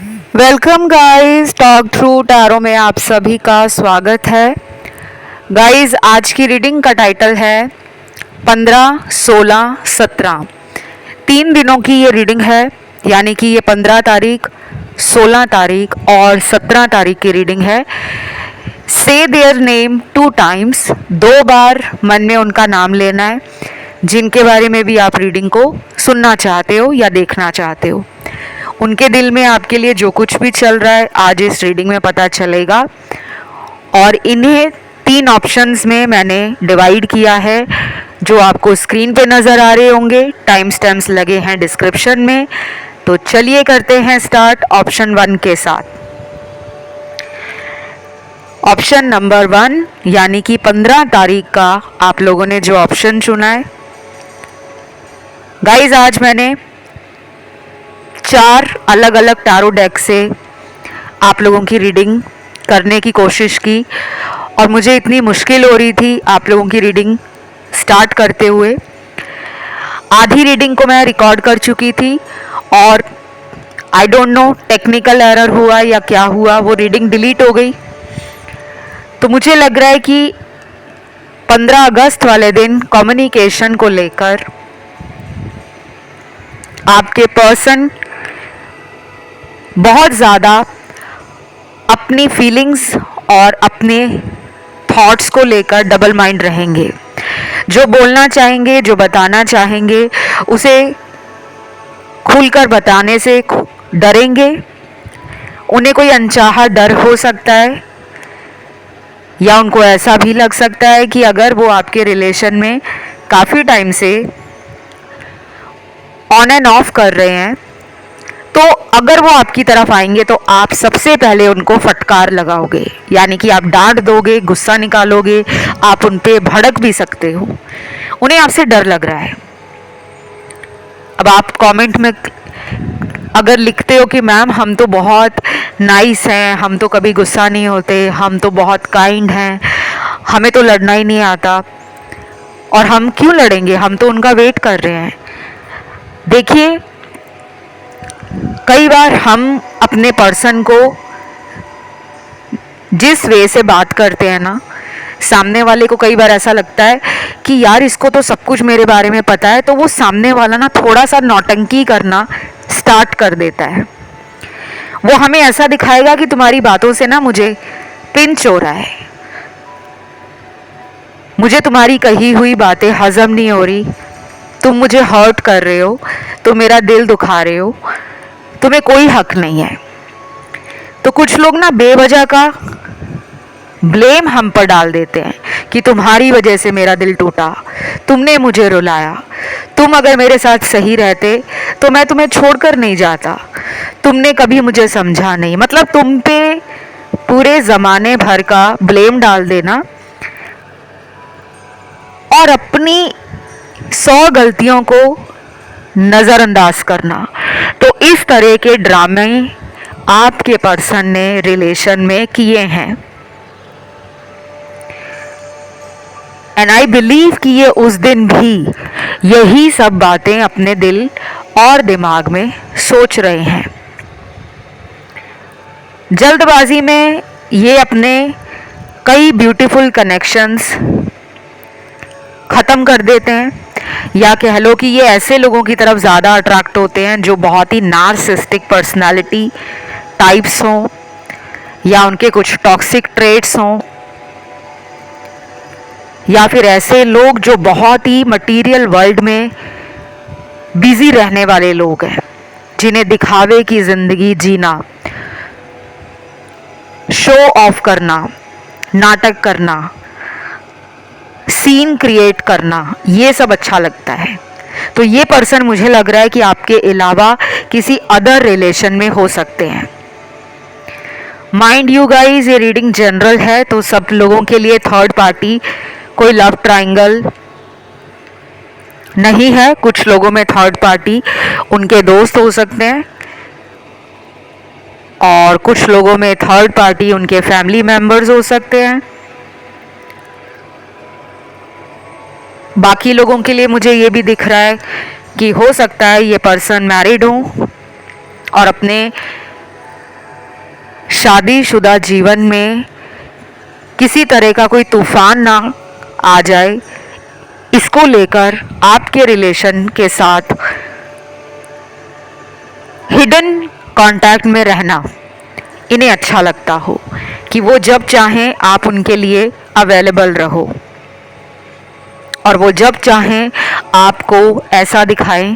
Welcome guys, talk through tarot में आप सभी का स्वागत है। गाइस, आज की रीडिंग का टाइटल है 15, 16, 17। 3 दिनों की ये रीडिंग है, यानी कि ये 15 तारीख, 16 तारीख और 17 तारीख की रीडिंग है। से देयर नेम 2 टाइम्स, 2 बार मन में उनका नाम लेना है जिनके बारे में भी आप रीडिंग को सुनना चाहते हो या देखना चाहते हो। उनके दिल में आपके लिए जो कुछ भी चल रहा है आज इस रीडिंग में पता चलेगा। और इन्हें 3 ऑप्शंस में मैंने डिवाइड किया है जो आपको स्क्रीन पे नज़र आ रहे होंगे। टाइम स्टैम्प्स लगे हैं डिस्क्रिप्शन में। तो चलिए करते हैं स्टार्ट ऑप्शन 1 के साथ। ऑप्शन नंबर 1 यानी कि 15 तारीख का आप लोगों ने जो ऑप्शन चुना है। गाइज, आज मैंने 4 अलग अलग टैरो डेक से आप लोगों की रीडिंग करने की कोशिश की और मुझे इतनी मुश्किल हो रही थी आप लोगों की रीडिंग स्टार्ट करते हुए। आधी रीडिंग को मैं रिकॉर्ड कर चुकी थी और I don't know technical error हुआ या क्या हुआ, वो रीडिंग डिलीट हो गई। तो मुझे लग रहा है कि 15 अगस्त वाले दिन कम्युनिकेशन को लेकर आपके पर्सन बहुत ज़्यादा अपनी फीलिंग्स और अपने थॉट्स को लेकर डबल माइंड रहेंगे। जो बोलना चाहेंगे, जो बताना चाहेंगे, उसे खुलकर बताने से डरेंगे। उन्हें कोई अनचाहा डर हो सकता है या उनको ऐसा भी लग सकता है कि अगर वो आपके रिलेशन में काफ़ी टाइम से ऑन एंड ऑफ कर रहे हैं तो अगर वो आपकी तरफ आएंगे तो आप सबसे पहले उनको फटकार लगाओगे, यानी कि आप डांट दोगे, गुस्सा निकालोगे, आप उन पे भड़क भी सकते हो। उन्हें आपसे डर लग रहा है। अब आप कमेंट में अगर लिखते हो कि मैम हम तो बहुत नाइस हैं, हम तो कभी गुस्सा नहीं होते, हम तो बहुत काइंड हैं, हमें तो लड़ना ही नहीं आता, और हम क्यों लड़ेंगे, हम तो उनका वेट कर रहे हैं। देखिए, कई बार हम अपने पर्सन को जिस वे से बात करते हैं ना, सामने वाले को कई बार ऐसा लगता है कि यार इसको तो सब कुछ मेरे बारे में पता है, तो वो सामने वाला ना थोड़ा सा नौटंकी करना स्टार्ट कर देता है। वो हमें ऐसा दिखाएगा कि तुम्हारी बातों से ना मुझे पिंच हो रहा है, मुझे तुम्हारी कही हुई बातें हजम नहीं हो रही, तुम मुझे हर्ट कर रहे हो, तुम मेरा दिल दुखा रहे हो, तुम्हें कोई हक नहीं है। तो कुछ लोग ना बेवजह का ब्लेम हम पर डाल देते हैं कि तुम्हारी वजह से मेरा दिल टूटा, तुमने मुझे रुलाया, तुम अगर मेरे साथ सही रहते तो मैं तुम्हें छोड़कर नहीं जाता, तुमने कभी मुझे समझा नहीं। मतलब तुम पे पूरे ज़माने भर का ब्लेम डाल देना और अपनी 100 गलतियों को नज़रअंदाज करना। तो इस तरह के ड्रामे आपके पर्सन ने रिलेशन में किए हैं। एंड आई बिलीव कि ये उस दिन भी यही सब बातें अपने दिल और दिमाग में सोच रहे हैं। जल्दबाजी में ये अपने कई ब्यूटीफुल कनेक्शंस ख़त्म कर देते हैं, या कह लो कि ये ऐसे लोगों की तरफ ज़्यादा अट्रैक्ट होते हैं जो बहुत ही नार्सिसिस्टिक पर्सनालिटी टाइप्स हों या उनके कुछ टॉक्सिक ट्रेट्स हों, या फिर ऐसे लोग जो बहुत ही मटेरियल वर्ल्ड में बिजी रहने वाले लोग हैं, जिन्हें दिखावे की ज़िंदगी जीना, शो ऑफ करना, नाटक करना, सीन क्रिएट करना, ये सब अच्छा लगता है। तो ये पर्सन मुझे लग रहा है कि आपके अलावा किसी अदर रिलेशन में हो सकते हैं। माइंड यू गाइज, ये रीडिंग जनरल है, तो सब लोगों के लिए थर्ड पार्टी कोई लव ट्रायंगल नहीं है। कुछ लोगों में थर्ड पार्टी उनके दोस्त हो सकते हैं और कुछ लोगों में थर्ड पार्टी उनके फैमिली मेंबर्स हो सकते हैं। बाकी लोगों के लिए मुझे ये भी दिख रहा है कि हो सकता है ये पर्सन मैरिड हो और अपने शादीशुदा जीवन में किसी तरह का कोई तूफान ना आ जाए, इसको लेकर आपके रिलेशन के साथ हिडन कांटेक्ट में रहना इन्हें अच्छा लगता हो कि वो जब चाहें आप उनके लिए अवेलेबल रहो, और वो जब चाहें आपको ऐसा दिखाएं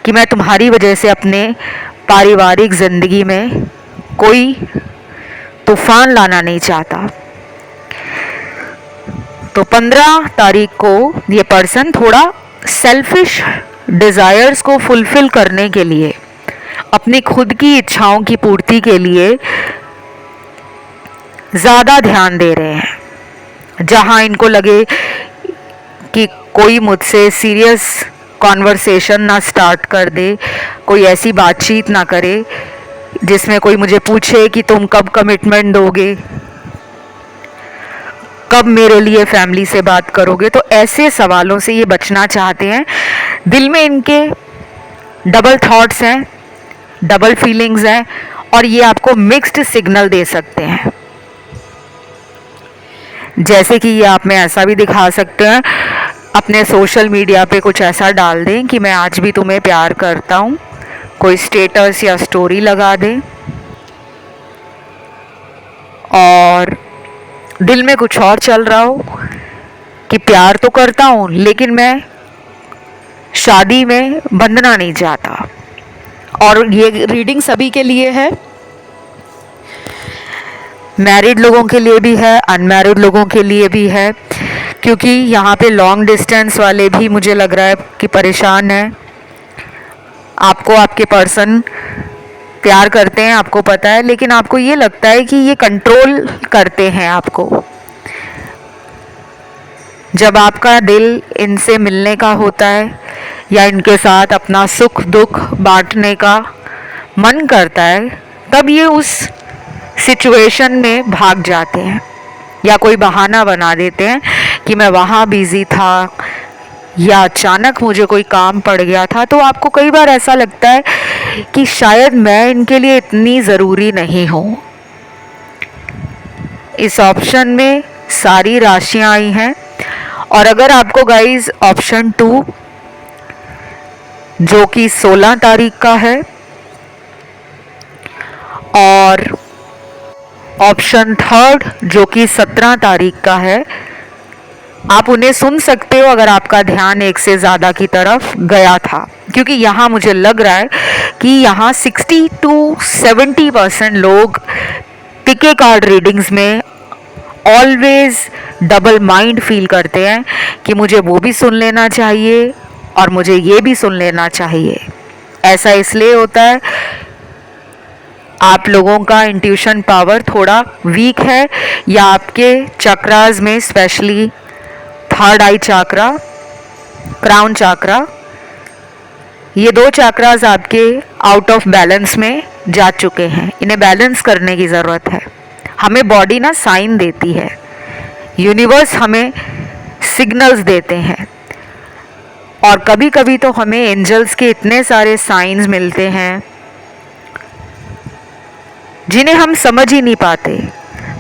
कि मैं तुम्हारी वजह से अपने पारिवारिक ज़िंदगी में कोई तूफान लाना नहीं चाहता। तो 15 तारीख को ये पर्सन थोड़ा सेल्फिश डिज़ायर्स को फुलफिल करने के लिए, अपनी खुद की इच्छाओं की पूर्ति के लिए ज़्यादा ध्यान दे रहे हैं। जहां इनको लगे कि कोई मुझसे सीरियस कॉन्वर्सेशन ना स्टार्ट कर दे, कोई ऐसी बातचीत ना करे जिसमें कोई मुझे पूछे कि तुम कब कमिटमेंट दोगे, कब मेरे लिए फैमिली से बात करोगे, तो ऐसे सवालों से ये बचना चाहते हैं। दिल में इनके डबल थॉट्स हैं, डबल फीलिंग्स हैं, और ये आपको मिक्स्ड सिग्नल दे सकते हैं। जैसे कि ये आप में ऐसा भी दिखा सकते हैं, अपने सोशल मीडिया पे कुछ ऐसा डाल दें कि मैं आज भी तुम्हें प्यार करता हूँ, कोई स्टेटस या स्टोरी लगा दें, और दिल में कुछ और चल रहा हो कि प्यार तो करता हूँ लेकिन मैं शादी में बंधना नहीं चाहता। और ये रीडिंग सभी के लिए है, मैरिड लोगों के लिए भी है, अनमैरिड लोगों के लिए भी है, क्योंकि यहाँ पे लॉन्ग डिस्टेंस वाले भी मुझे लग रहा है कि परेशान हैं। आपको आपके पर्सन प्यार करते हैं, आपको पता है, लेकिन आपको ये लगता है कि ये कंट्रोल करते हैं आपको। जब आपका दिल इनसे मिलने का होता है या इनके साथ अपना सुख दुख बांटने का मन करता है, तब ये उस सिचुएशन में भाग जाते हैं या कोई बहाना बना देते हैं कि मैं वहाँ बिज़ी था या अचानक मुझे कोई काम पड़ गया था। तो आपको कई बार ऐसा लगता है कि शायद मैं इनके लिए इतनी ज़रूरी नहीं हूँ। इस ऑप्शन में सारी राशियाँ आई हैं, और अगर आपको गाइस ऑप्शन 2 जो कि 16 तारीख का है और ऑप्शन 3 जो कि 17 तारीख का है, आप उन्हें सुन सकते हो अगर आपका ध्यान एक से ज़्यादा की तरफ गया था, क्योंकि यहाँ मुझे लग रहा है कि यहाँ 60 to 70% लोग पिके कार्ड रीडिंग्स में ऑलवेज डबल माइंड फील करते हैं कि मुझे वो भी सुन लेना चाहिए और मुझे ये भी सुन लेना चाहिए। ऐसा इसलिए होता है, आप लोगों का इंट्यूशन पावर थोड़ा वीक है, या आपके चक्रास में स्पेशली थर्ड आई चाक्रा, क्राउन चाक्रा, ये 2 चाक्रास आपके आउट ऑफ बैलेंस में जा चुके हैं। इन्हें बैलेंस करने की ज़रूरत है। हमें बॉडी ना साइन देती है, यूनिवर्स हमें सिग्नल्स देते हैं, और कभी कभी तो हमें एंजल्स के इतने सारे साइंस मिलते हैं जिन्हें हम समझ ही नहीं पाते।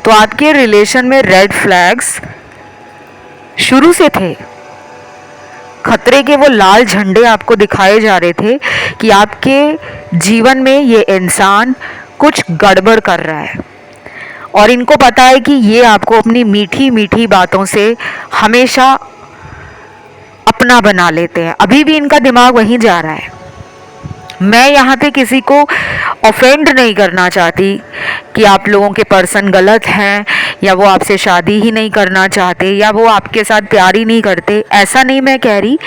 तो आपके रिलेशन में रेड फ्लैग्स शुरू से थे, खतरे के वो लाल झंडे आपको दिखाए जा रहे थे कि आपके जीवन में ये इंसान कुछ गड़बड़ कर रहा है, और इनको पता है कि ये आपको अपनी मीठी मीठी बातों से हमेशा अपना बना लेते हैं। अभी भी इनका दिमाग वहीं जा रहा है। मैं यहाँ पे किसी को ऑफेंड नहीं करना चाहती कि आप लोगों के पर्सन गलत हैं, या वो आपसे शादी ही नहीं करना चाहते, या वो आपके साथ प्यार ही नहीं करते। ऐसा नहीं मैं कह रही।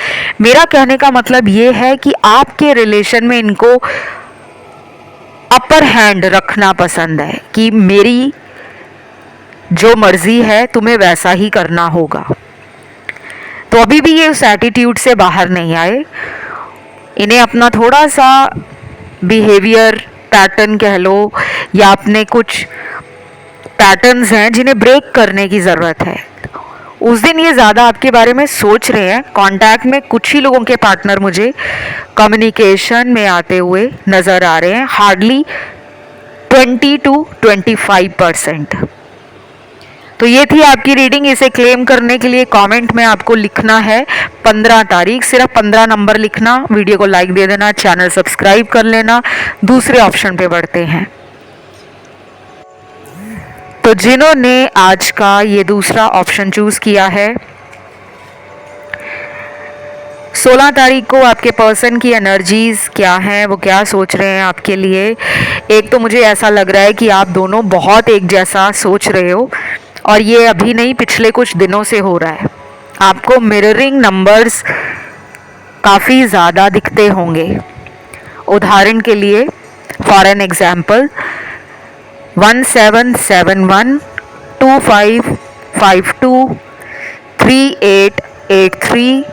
मेरा कहने का मतलब ये है कि आपके रिलेशन में इनको अपर हैंड रखना पसंद है कि मेरी जो मर्जी है तुम्हें वैसा ही करना होगा। तो अभी भी ये उस एटीट्यूड से बाहर नहीं आए। इन्हें अपना थोड़ा सा बिहेवियर पैटर्न कह लो, या अपने कुछ पैटर्न्स हैं जिन्हें ब्रेक करने की ज़रूरत है। उस दिन ये ज़्यादा आपके बारे में सोच रहे हैं। कांटेक्ट में कुछ ही लोगों के पार्टनर मुझे कम्युनिकेशन में आते हुए नज़र आ रहे हैं। Hardly 20 to 25%। तो ये थी आपकी रीडिंग। इसे क्लेम करने के लिए कमेंट में आपको लिखना है 15 तारीख, सिर्फ 15 नंबर लिखना, वीडियो को लाइक दे देना, चैनल सब्सक्राइब कर लेना। दूसरे ऑप्शन पे बढ़ते हैं। तो जिन्होंने आज का ये दूसरा ऑप्शन चूज किया है, 16 तारीख को आपके पर्सन की एनर्जीज क्या हैं, वो क्या सोच रहे हैं आपके लिए। एक तो मुझे ऐसा लग रहा है कि आप दोनों बहुत एक जैसा सोच रहे हो, और ये अभी नहीं, पिछले कुछ दिनों से हो रहा है। आपको मिररिंग नंबर्स काफ़ी ज़्यादा दिखते होंगे। उदाहरण के लिए, फॉर एन एग्जाम्पल, 1771, 2552, 3883,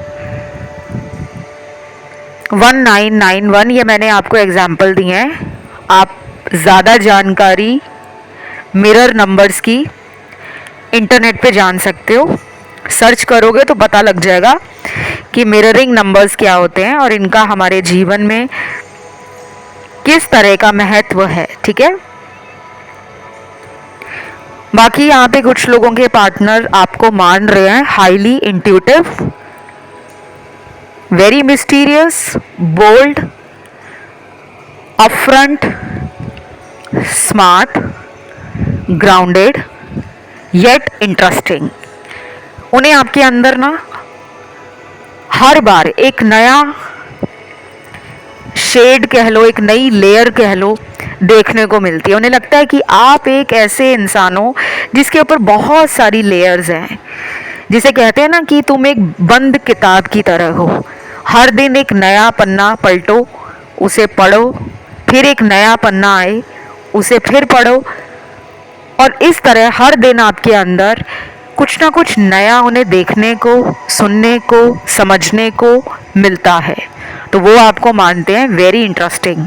1991, ये मैंने आपको एग्जाम्पल दिए हैं। आप ज़्यादा जानकारी मिरर नंबर्स की इंटरनेट पे जान सकते हो। सर्च करोगे तो पता लग जाएगा कि मिररिंग नंबर्स क्या होते हैं और इनका हमारे जीवन में किस तरह का महत्व है। ठीक है। बाकी यहाँ पे कुछ लोगों के पार्टनर आपको मान रहे हैं highly intuitive, very mysterious, bold, upfront, smart, grounded, yet interesting. उन्हें आपके अंदर ना हर बार एक नया शेड कह लो, एक नई लेयर कह लो, देखने को मिलती है। उन्हें लगता है कि आप एक ऐसे इंसान हो जिसके ऊपर बहुत सारी लेयर्स हैं, जिसे कहते हैं ना कि तुम एक बंद किताब की तरह हो। हर दिन एक नया पन्ना पलटो, उसे पढ़ो, फिर एक नया पन्ना आए, उसे फिर पढ़ो, और इस तरह हर दिन आपके अंदर कुछ ना कुछ नया उन्हें देखने को, सुनने को, समझने को मिलता है। तो वो आपको मानते हैं वेरी इंटरेस्टिंग।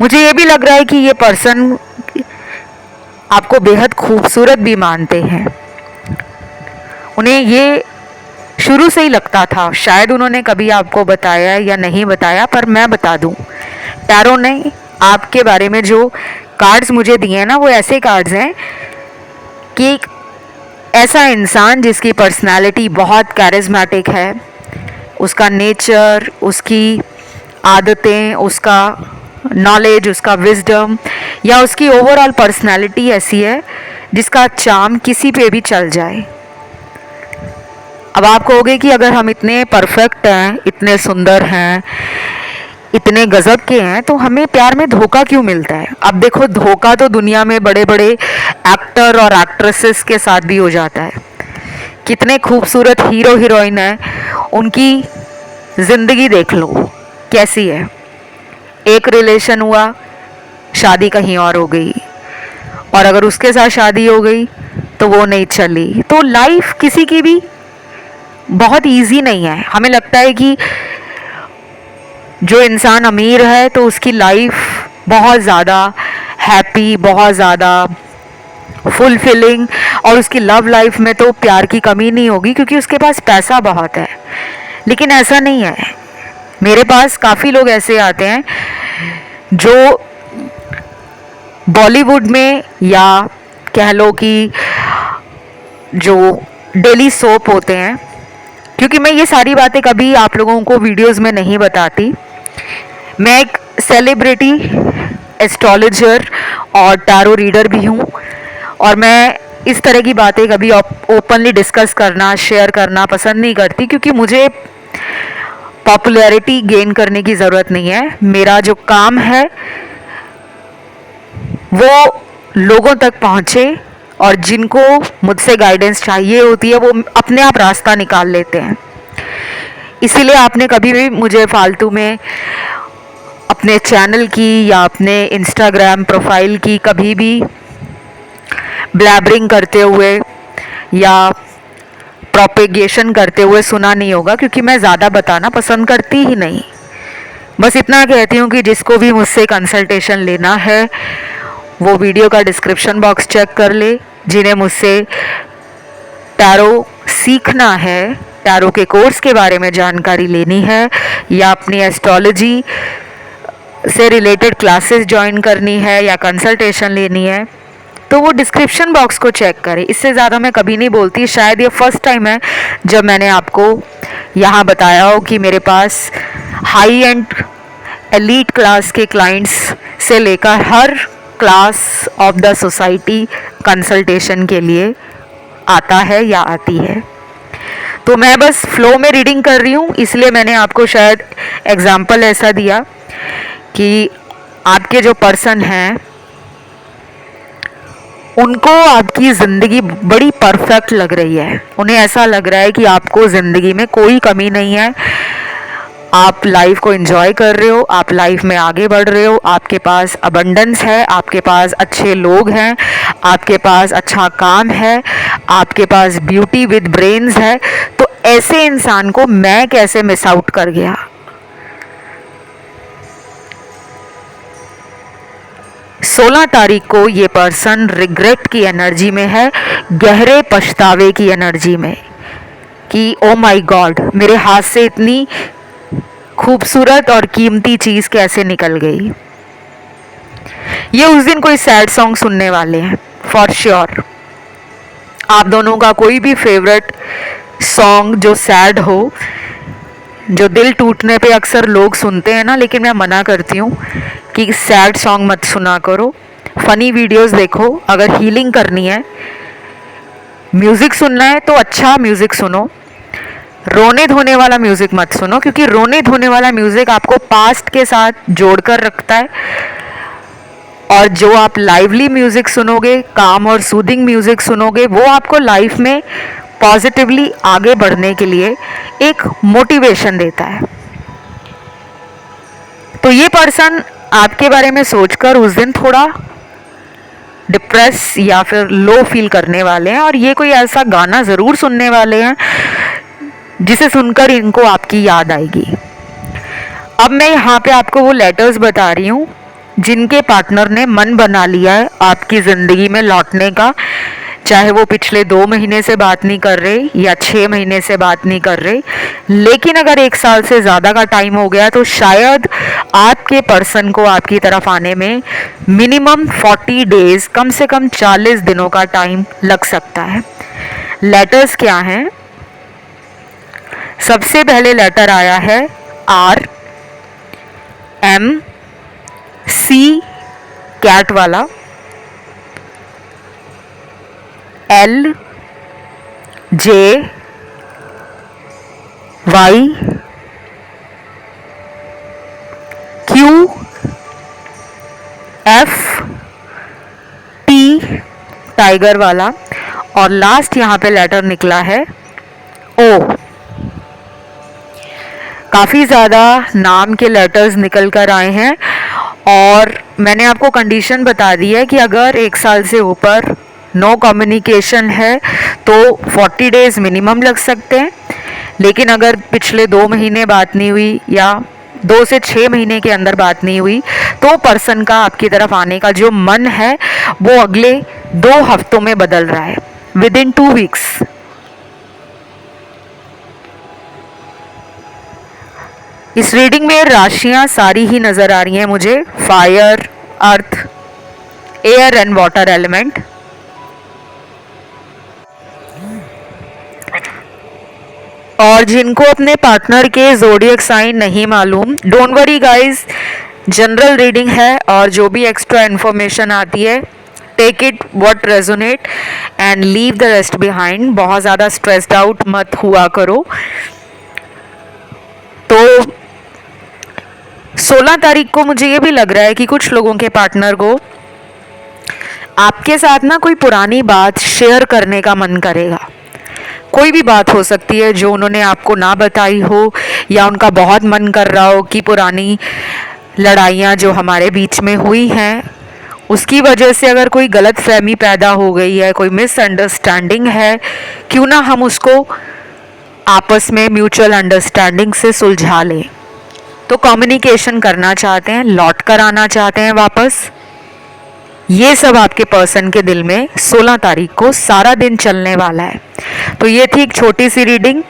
मुझे ये भी लग रहा है कि ये पर्सन आपको बेहद खूबसूरत भी मानते हैं। उन्हें ये शुरू से ही लगता था, शायद उन्होंने कभी आपको बताया या नहीं बताया, पर मैं बता दूं, टैरो ने आपके बारे में जो कार्ड्स मुझे दिए हैं ना, वो ऐसे कार्ड्स हैं कि एक ऐसा इंसान जिसकी पर्सनालिटी बहुत कैरिज्मेटिक है, उसका नेचर, उसकी आदतें, उसका नॉलेज, उसका विजडम, या उसकी ओवरऑल पर्सनालिटी ऐसी है जिसका चार्म किसी पे भी चल जाए। अब आप कहोगे कि अगर हम इतने परफेक्ट हैं, इतने सुंदर हैं, इतने गजब के हैं, तो हमें प्यार में धोखा क्यों मिलता है? अब देखो, धोखा तो दुनिया में बड़े बड़े एक्टर और एक्ट्रेसेस के साथ भी हो जाता है। कितने खूबसूरत हीरो हीरोइन हैं, उनकी ज़िंदगी देख लो कैसी है। एक रिलेशन हुआ, शादी कहीं और हो गई, और अगर उसके साथ शादी हो गई तो वो नहीं चली। तो लाइफ किसी की भी बहुत इजी नहीं है। हमें लगता है कि जो इंसान अमीर है तो उसकी लाइफ बहुत ज़्यादा हैप्पी, बहुत ज़्यादा फुलफिलिंग, और उसकी लव लाइफ में तो प्यार की कमी नहीं होगी क्योंकि उसके पास पैसा बहुत है। लेकिन ऐसा नहीं है। मेरे पास काफ़ी लोग ऐसे आते हैं जो बॉलीवुड में, या कह लो कि जो डेली सोप होते हैं, क्योंकि मैं ये सारी बातें कभी आप लोगों को वीडियोस में नहीं बताती। मैं एक सेलिब्रिटी एस्ट्रोलॉजर और टैरो रीडर भी हूँ, और मैं इस तरह की बातें कभी ओपनली डिस्कस करना, शेयर करना पसंद नहीं करती, क्योंकि मुझे पॉपुलैरिटी गेन करने की ज़रूरत नहीं है। मेरा जो काम है वो लोगों तक पहुँचे, और जिनको मुझसे गाइडेंस चाहिए होती है वो अपने आप रास्ता निकाल लेते हैं। इसीलिए आपने कभी भी मुझे फालतू में अपने चैनल की या अपने इंस्टाग्राम प्रोफाइल की कभी भी ब्लैबरिंग करते हुए या प्रोपेगेशन करते हुए सुना नहीं होगा, क्योंकि मैं ज़्यादा बताना पसंद करती ही नहीं। बस इतना कहती हूँ कि जिसको भी मुझसे कंसल्टेशन लेना है वो वीडियो का डिस्क्रिप्शन बॉक्स चेक कर ले। जिन्हें मुझसे टैरो सीखना है, टैरो के कोर्स के बारे में जानकारी लेनी है, या अपनी एस्ट्रोलॉजी से रिलेटेड क्लासेस ज्वाइन करनी है या कंसल्टेशन लेनी है तो वो डिस्क्रिप्शन बॉक्स को चेक करें। इससे ज़्यादा मैं कभी नहीं बोलती। शायद ये फर्स्ट टाइम है जब मैंने आपको यहाँ बताया हो कि मेरे पास हाई एंड एलीट क्लास के क्लाइंट्स से लेकर हर class of the society consultation के लिए आता है या आती है। तो मैं बस फ्लो में रीडिंग कर रही हूँ, इसलिए मैंने आपको शायद एग्जाम्पल ऐसा दिया कि आपके जो पर्सन हैं उनको आपकी ज़िंदगी बड़ी परफेक्ट लग रही है। उन्हें ऐसा लग रहा है कि आपको ज़िंदगी में कोई कमी नहीं है, आप लाइफ को एंजॉय कर रहे हो, आप लाइफ में आगे बढ़ रहे हो, आपके पास अबंडेंस है, आपके पास अच्छे लोग हैं, आपके पास अच्छा काम है, आपके पास ब्यूटी विद ब्रेन्स है। तो ऐसे इंसान को मैं कैसे मिस आउट कर गया। सोलह तारीख को ये पर्सन रिग्रेट की एनर्जी में है, गहरे पछतावे की एनर्जी में कि ओ माय गॉड, मेरे हाथ से इतनी खूबसूरत और कीमती चीज़ कैसे निकल गई। ये उस दिन कोई सैड सॉन्ग सुनने वाले हैं फॉर श्योर। आप दोनों का कोई भी फेवरेट सॉन्ग जो सैड हो, जो दिल टूटने पे अक्सर लोग सुनते हैं ना, लेकिन मैं मना करती हूँ कि सैड सॉन्ग मत सुना करो। फनी वीडियोस देखो। अगर हीलिंग करनी है, म्यूज़िक सुनना है तो अच्छा म्यूज़िक सुनो। रोने धोने वाला म्यूज़िक मत सुनो, क्योंकि रोने धोने वाला म्यूज़िक आपको पास्ट के साथ जोड़कर रखता है। और जो आप लाइवली म्यूज़िक सुनोगे, काम और सूदिंग म्यूज़िक सुनोगे, वो आपको लाइफ में पॉजिटिवली आगे बढ़ने के लिए एक मोटिवेशन देता है। तो ये पर्सन आपके बारे में सोचकर उस दिन थोड़ा डिप्रेस या फिर लो फील करने वाले हैं, और ये कोई ऐसा गाना ज़रूर सुनने वाले हैं जिसे सुनकर इनको आपकी याद आएगी। अब मैं यहाँ पे आपको वो लेटर्स बता रही हूँ जिनके पार्टनर ने मन बना लिया है आपकी ज़िंदगी में लौटने का। चाहे वो पिछले 2 महीने से बात नहीं कर रहे या 6 महीने से बात नहीं कर रहे, लेकिन अगर 1 साल से ज़्यादा का टाइम हो गया तो शायद आपके पर्सन को आपकी तरफ आने में मिनिमम 40 डेज, कम से कम 40 दिनों का टाइम लग सकता है। लेटर्स क्या हैं? सबसे पहले लेटर आया है R M C कैट वाला, L J Y Q F T tiger वाला, और लास्ट यहाँ पे लेटर निकला है O। काफ़ी ज़्यादा नाम के लेटर्स निकल कर आए हैं, और मैंने आपको कंडीशन बता दी है कि अगर 1 साल से ऊपर नो कम्युनिकेशन है तो 40 डेज मिनिमम लग सकते हैं। लेकिन अगर पिछले 2 महीने बात नहीं हुई या 2 से 6 महीने के अंदर बात नहीं हुई तो पर्सन का आपकी तरफ आने का जो मन है वो अगले 2 हफ्तों में बदल रहा है, विद इन 2 वीक्स। इस रीडिंग में राशियां सारी ही नज़र आ रही हैं मुझे, fire, earth, air and water element. और जिनको अपने पार्टनर के ज़ोडिएक साइन नहीं मालूम, don't worry guys, general reading है और जो भी एक्स्ट्रा इन्फॉर्मेशन आती है take it what resonate and leave the rest behind. बहुत ज़्यादा स्ट्रेस्ड आउट मत हुआ करो। तो 16 तारीख को मुझे ये भी लग रहा है कि कुछ लोगों के पार्टनर को आपके साथ ना कोई पुरानी बात शेयर करने का मन करेगा। कोई भी बात हो सकती है जो उन्होंने आपको ना बताई हो, या उनका बहुत मन कर रहा हो कि पुरानी लड़ाइयाँ जो हमारे बीच में हुई हैं उसकी वजह से अगर कोई गलत फहमी पैदा हो गई है, कोई मिसअंडरस्टैंडिंग है, क्यों ना हम उसको आपस में म्यूचुअल अंडरस्टैंडिंग से सुलझा लें। तो कम्युनिकेशन करना चाहते हैं, लौट कर आना चाहते हैं वापस। ये सब आपके पर्सन के दिल में 16 तारीख को सारा दिन चलने वाला है। तो ये थी एक छोटी सी रीडिंग।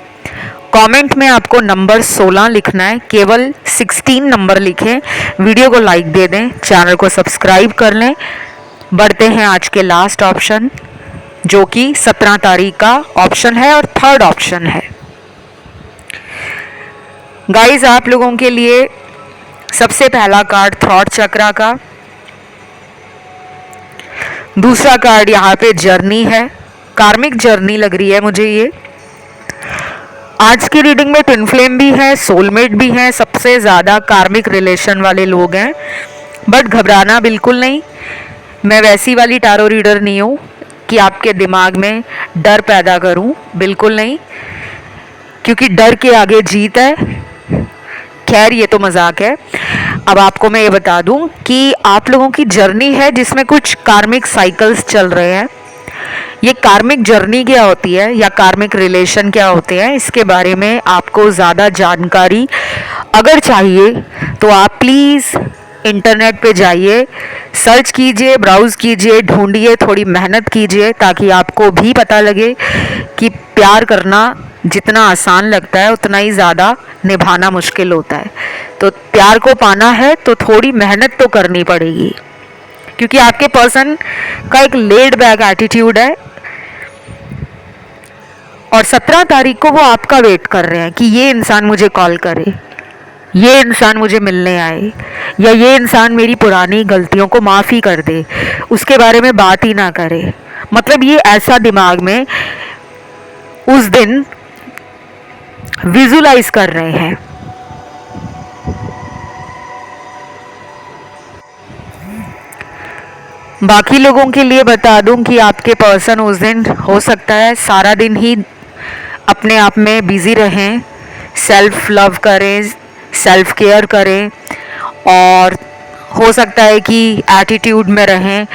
कमेंट में आपको नंबर 16 लिखना है, केवल 16 नंबर लिखें, वीडियो को लाइक दे दें, चैनल को सब्सक्राइब कर लें। बढ़ते हैं आज के लास्ट ऑप्शन, जो कि 17 तारीख का ऑप्शन है और थर्ड ऑप्शन है। गाइस, आप लोगों के लिए सबसे पहला कार्ड थॉट चक्रा का, दूसरा कार्ड यहाँ पे जर्नी है, कार्मिक जर्नी लग रही है मुझे ये। आज की रीडिंग में ट्विन फ्लेम भी है, सोलमेट भी है, सबसे ज़्यादा कार्मिक रिलेशन वाले लोग हैं। बट घबराना बिल्कुल नहीं, मैं वैसी वाली टारो रीडर नहीं हूँ कि आपके दिमाग में डर पैदा करूँ, बिल्कुल नहीं, क्योंकि डर के आगे जीत है। खैर, ये तो मजाक है। अब आपको मैं ये बता दूं कि आप लोगों की जर्नी है जिसमें कुछ कार्मिक साइकिल्स चल रहे हैं। ये कार्मिक जर्नी क्या होती है या कार्मिक रिलेशन क्या होते हैं, इसके बारे में आपको ज़्यादा जानकारी अगर चाहिए तो आप प्लीज़ इंटरनेट पे जाइए, सर्च कीजिए, ब्राउज़ कीजिए, ढूंढिए, थोड़ी मेहनत कीजिए, ताकि आपको भी पता लगे कि प्यार करना जितना आसान लगता है उतना ही ज़्यादा निभाना मुश्किल होता है। तो प्यार को पाना है तो थोड़ी मेहनत तो करनी पड़ेगी, क्योंकि आपके पर्सन का एक लेड बैक एटीट्यूड है और 17 तारीख को वो आपका वेट कर रहे हैं कि ये इंसान मुझे कॉल करे, ये इंसान मुझे मिलने आए, या ये इंसान मेरी पुरानी गलतियों को माफ़ी कर दे, उसके बारे में बात ही ना करे। मतलब ये ऐसा दिमाग में उस दिन विजुलाइज कर रहे हैं। बाकी लोगों के लिए बता दूं कि आपके पर्सन उस दिन हो सकता है सारा दिन ही अपने आप में बिजी रहें, सेल्फ लव करें, सेल्फ केयर करें, और हो सकता है कि एटीट्यूड में रहें,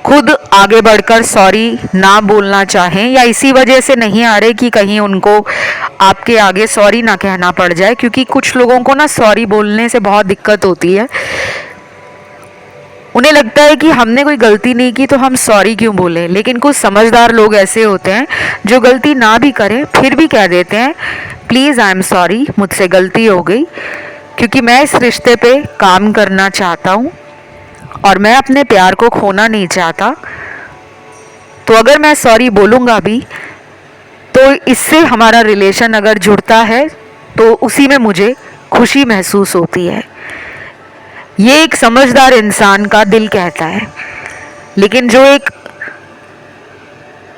खुद आगे बढ़कर सॉरी ना बोलना चाहें, या इसी वजह से नहीं आ रहे कि कहीं उनको आपके आगे सॉरी ना कहना पड़ जाए, क्योंकि कुछ लोगों को ना सॉरी बोलने से बहुत दिक्कत होती है। उन्हें लगता है कि हमने कोई गलती नहीं की तो हम सॉरी क्यों बोलें। लेकिन कुछ समझदार लोग ऐसे होते हैं जो गलती ना भी करें फिर भी कह देते हैं प्लीज़ आई एम सॉरी, मुझसे गलती हो गई, क्योंकि मैं इस रिश्ते पे काम करना चाहता हूँ और मैं अपने प्यार को खोना नहीं चाहता। तो अगर मैं सॉरी बोलूँगा भी तो इससे हमारा रिलेशन अगर जुड़ता है तो उसी में मुझे खुशी महसूस होती है। ये एक समझदार इंसान का दिल कहता है। लेकिन जो एक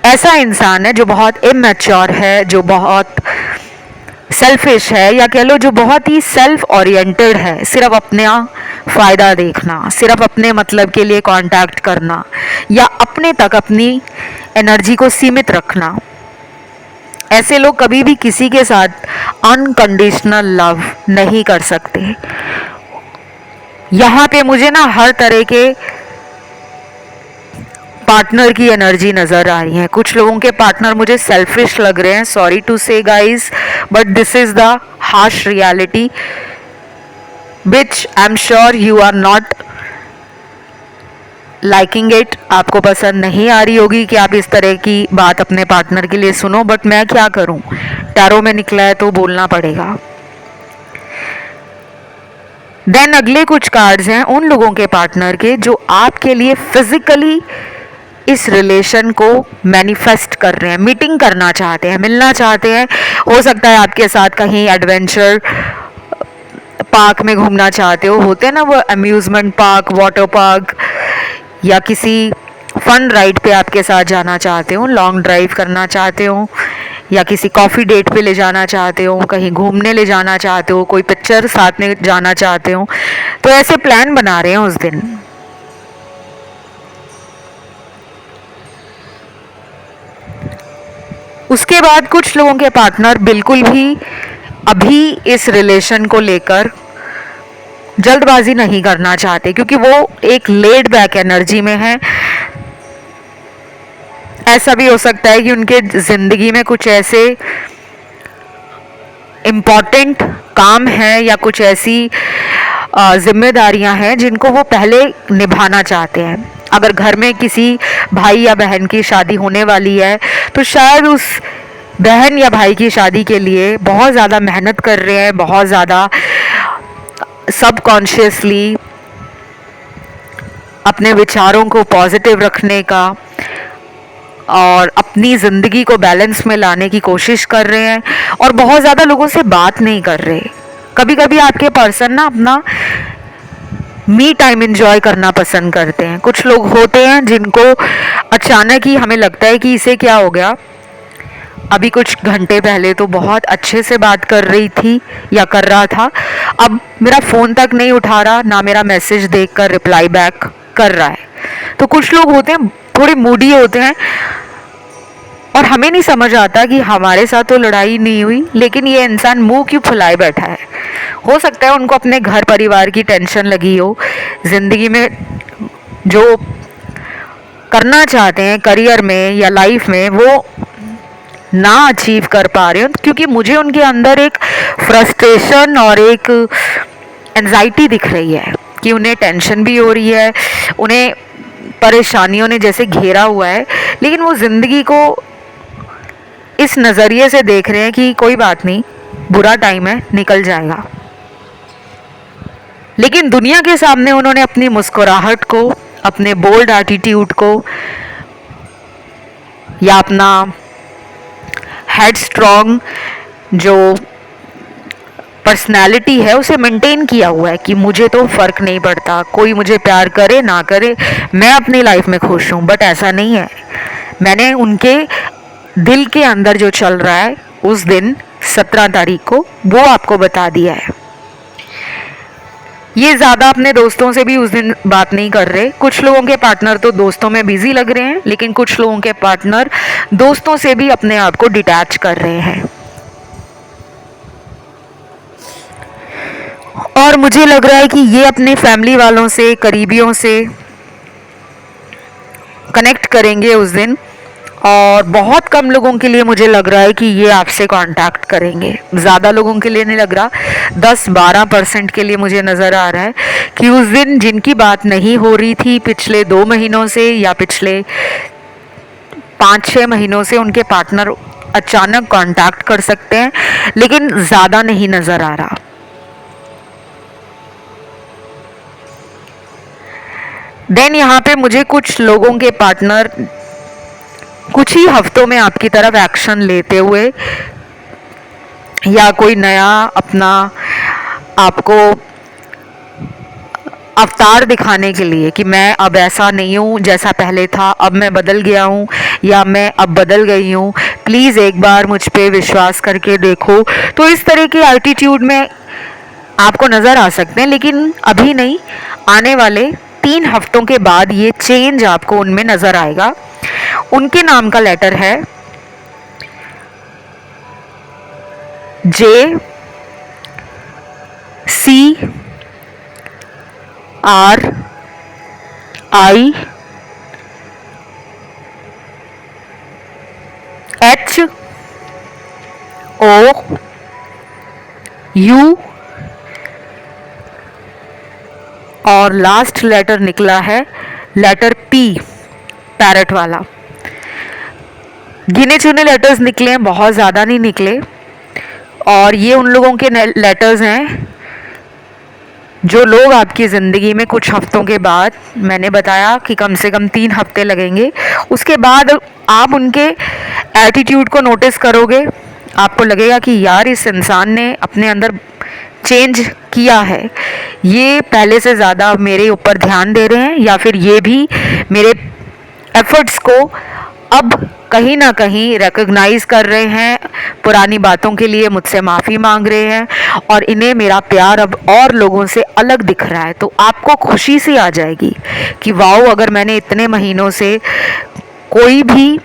ऐसा इंसान है जो बहुत इमैच्योर है, जो बहुत सेल्फिश है, या कह लो जो बहुत ही सेल्फ ओरिएंटेड है, सिर्फ अपना फ़ायदा देखना, सिर्फ अपने मतलब के लिए कांटेक्ट करना, या अपने तक अपनी एनर्जी को सीमित रखना, ऐसे लोग कभी भी किसी के साथ अनकंडीशनल लव नहीं कर सकते। यहाँ पे मुझे ना हर तरह के पार्टनर की एनर्जी नज़र आ रही है। कुछ लोगों के पार्टनर मुझे सेल्फिश लग रहे हैं, sorry to say guys, but this is the harsh reality which I am sure you are not liking it. आपको पसंद नहीं आ रही होगी कि आप इस तरह की बात अपने पार्टनर के लिए सुनो, बट मैं क्या करूं, टैरो में निकला है तो बोलना पड़ेगा। देन अगले कुछ कार्ड्स हैं उन लोगों के पार्टनर के जो आपके लिए फिजिकली इस रिलेशन को मैनिफेस्ट कर रहे हैं, मीटिंग करना चाहते हैं, मिलना चाहते हैं। हो सकता है आपके साथ कहीं एडवेंचर पार्क में घूमना चाहते हो, होते हैं ना वो अम्यूज़मेंट पार्क, वाटर पार्क, या किसी फन राइड पे आपके साथ जाना चाहते हो, लॉन्ग ड्राइव करना चाहते हो, या किसी कॉफ़ी डेट पे ले जाना चाहते हो, कहीं घूमने ले जाना चाहते हो, कोई पिक्चर साथ में जाना चाहते हो, तो ऐसे प्लान बना रहे हैं उस दिन। उसके बाद कुछ लोगों के पार्टनर बिल्कुल भी अभी इस रिलेशन को लेकर जल्दबाजी नहीं करना चाहते, क्योंकि वो एक लेड बैक एनर्जी में है। ऐसा भी हो सकता है कि उनके ज़िंदगी में कुछ ऐसे इम्पॉर्टेंट काम हैं या कुछ ऐसी जिम्मेदारियां हैं जिनको वो पहले निभाना चाहते हैं। अगर घर में किसी भाई या बहन की शादी होने वाली है तो शायद उस बहन या भाई की शादी के लिए बहुत ज़्यादा मेहनत कर रहे हैं, बहुत ज़्यादा सबकॉन्शियसली अपने विचारों को पॉजिटिव रखने का और अपनी ज़िंदगी को बैलेंस में लाने की कोशिश कर रहे हैं और बहुत ज़्यादा लोगों से बात नहीं कर रहे। कभी कभी आपके पर्सन ना अपना मी टाइम एंजॉय करना पसंद करते हैं। कुछ लोग होते हैं जिनको अचानक ही हमें लगता है कि इसे क्या हो गया, अभी कुछ घंटे पहले तो बहुत अच्छे से बात कर रही थी या कर रहा था, अब मेरा फ़ोन तक नहीं उठा रहा, ना मेरा मैसेज देखकर रिप्लाई बैक कर रहा है। तो कुछ लोग होते हैं थोड़े मूडी होते हैं और हमें नहीं समझ आता कि हमारे साथ तो लड़ाई नहीं हुई लेकिन ये इंसान मुंह क्यों फुलाए बैठा है। हो सकता है उनको अपने घर परिवार की टेंशन लगी हो, ज़िंदगी में जो करना चाहते हैं करियर में या लाइफ में वो ना अचीव कर पा रहे हो, क्योंकि मुझे उनके अंदर एक फ्रस्ट्रेशन और एक एंजाइटी दिख रही है कि उन्हें टेंशन भी हो रही है, उन्हें परेशानियों ने जैसे घेरा हुआ है, लेकिन वो ज़िंदगी को इस नज़रिए से देख रहे हैं कि कोई बात नहीं, बुरा टाइम है, निकल जाएगा। लेकिन दुनिया के सामने उन्होंने अपनी मुस्कुराहट को, अपने बोल्ड एटीट्यूड को या अपना हेड स्ट्रॉन्ग जो पर्सनैलिटी है उसे मेंटेन किया हुआ है कि मुझे तो फ़र्क नहीं पड़ता, कोई मुझे प्यार करे ना करे, मैं अपनी लाइफ में खुश हूँ। बट ऐसा नहीं है। मैंने उनके दिल के अंदर जो चल रहा है उस दिन 17 तारीख को वो आपको बता दिया है। ये ज़्यादा अपने दोस्तों से भी उस दिन बात नहीं कर रहे। कुछ लोगों के पार्टनर तो दोस्तों में बिजी लग रहे हैं, लेकिन कुछ लोगों के पार्टनर दोस्तों से भी अपने आप को डिटैच कर रहे हैं। और मुझे लग रहा है कि ये अपने फैमिली वालों से, करीबियों से कनेक्ट करेंगे उस दिन, और बहुत कम लोगों के लिए मुझे लग रहा है कि ये आपसे कांटेक्ट करेंगे। ज़्यादा लोगों के लिए नहीं लग रहा, 10-12% के लिए मुझे नज़र आ रहा है कि उस दिन जिनकी बात नहीं हो रही थी पिछले 2 महीनों से या पिछले 5-6 महीनों से, उनके पार्टनर अचानक कांटेक्ट कर सकते हैं, लेकिन ज़्यादा नहीं नज़र आ रहा। देन यहाँ पे मुझे कुछ लोगों के पार्टनर कुछ ही हफ्तों में आपकी तरफ एक्शन लेते हुए या कोई नया अपना आपको अवतार दिखाने के लिए कि मैं अब ऐसा नहीं हूँ जैसा पहले था, अब मैं बदल गया हूँ या मैं अब बदल गई हूँ, प्लीज़ एक बार मुझ पे विश्वास करके देखो, तो इस तरह के एटीट्यूड में आपको नज़र आ सकते हैं। लेकिन अभी नहीं, आने वाले 3 हफ्तों के बाद ये चेंज आपको उनमें नज़र आएगा। उनके नाम का लेटर है JCR I HOU और लास्ट लेटर निकला है लेटर P, पैरट वाला। गिने चुने लेटर्स निकले हैं, बहुत ज़्यादा नहीं निकले, और ये उन लोगों के लेटर्स हैं जो लोग आपकी ज़िंदगी में कुछ हफ्तों के बाद, मैंने बताया कि कम से कम 3 हफ्ते लगेंगे, उसके बाद आप उनके एटीट्यूड को नोटिस करोगे, आपको लगेगा कि यार इस इंसान ने अपने अंदर चेंज किया है, ये पहले से ज़्यादा मेरे ऊपर ध्यान दे रहे हैं, या फिर ये भी मेरे एफर्ट्स को अब कहीं ना कहीं रिकॉग्नाइज़ कर रहे हैं, पुरानी बातों के लिए मुझसे माफ़ी मांग रहे हैं, और इन्हें मेरा प्यार अब और लोगों से अलग दिख रहा है। तो आपको खुशी सी आ जाएगी कि वाओ, अगर मैंने इतने महीनों से कोई भी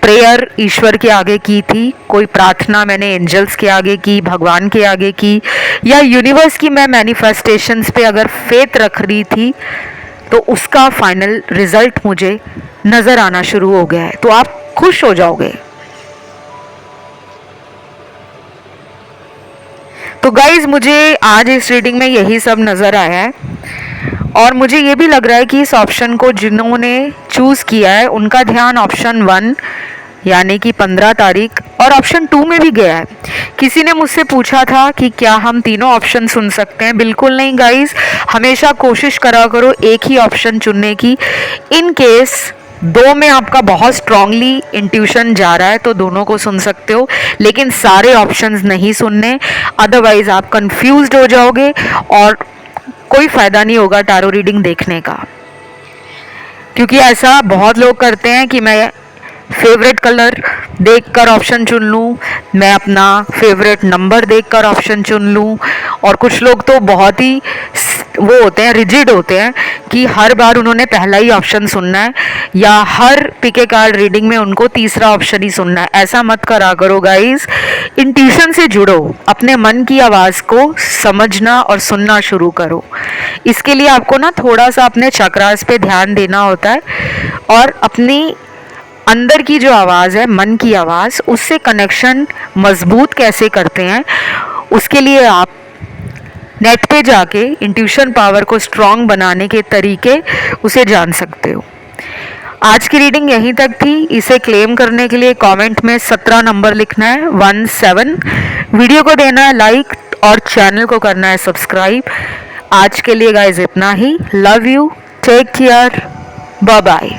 प्रेयर ईश्वर के आगे की थी, कोई प्रार्थना मैंने एंजल्स के आगे की, भगवान के आगे की, या यूनिवर्स की मैं मैनिफेस्टेशंस पे अगर फेथ रख रही थी, तो उसका फाइनल रिजल्ट मुझे नज़र आना शुरू हो गया है। तो आप खुश हो जाओगे। तो गाइज, मुझे आज इस रीडिंग में यही सब नज़र आया है, और मुझे ये भी लग रहा है कि इस ऑप्शन को जिन्होंने चूज़ किया है उनका ध्यान ऑप्शन 1 यानी कि 15 तारीख, और ऑप्शन 2 में भी गया है। किसी ने मुझसे पूछा था कि क्या हम तीनों ऑप्शन सुन सकते हैं? बिल्कुल नहीं गाइस, हमेशा कोशिश करा करो एक ही ऑप्शन चुनने की। इन केस 2 में आपका बहुत स्ट्रांगली इंट्यूशन जा रहा है तो दोनों को सुन सकते हो, लेकिन सारे ऑप्शंस नहीं सुनने, अदरवाइज आप कंफ्यूज्ड हो जाओगे और कोई फ़ायदा नहीं होगा टैरो रीडिंग देखने का। क्योंकि ऐसा बहुत लोग करते हैं कि मैं फेवरेट कलर देखकर ऑप्शन चुन लूँ, मैं अपना फेवरेट नंबर देखकर ऑप्शन चुन लूँ, और कुछ लोग तो बहुत ही वो होते हैं, रिजिड होते हैं कि हर बार उन्होंने पहला ही ऑप्शन सुनना है, या हर पिके कार्ड रीडिंग में उनको तीसरा ऑप्शन ही सुनना है। ऐसा मत करा करो गाइस, इंट्यूशन से जुड़ो, अपने मन की आवाज़ को समझना और सुनना शुरू करो। इसके लिए आपको ना थोड़ा सा अपने चक्रास पे ध्यान देना होता है, और अपनी अंदर की जो आवाज़ है, मन की आवाज़, उससे कनेक्शन मजबूत कैसे करते हैं, उसके लिए आप नेट पे जाके इंट्यूशन पावर को स्ट्रॉन्ग बनाने के तरीके उसे जान सकते हो। आज की रीडिंग यहीं तक थी। इसे क्लेम करने के लिए कमेंट में 17 नंबर लिखना है, 17। वीडियो को देना है लाइक और चैनल को करना है सब्सक्राइब। आज के लिए गाइस इतना ही। Love you, take care, bye bye.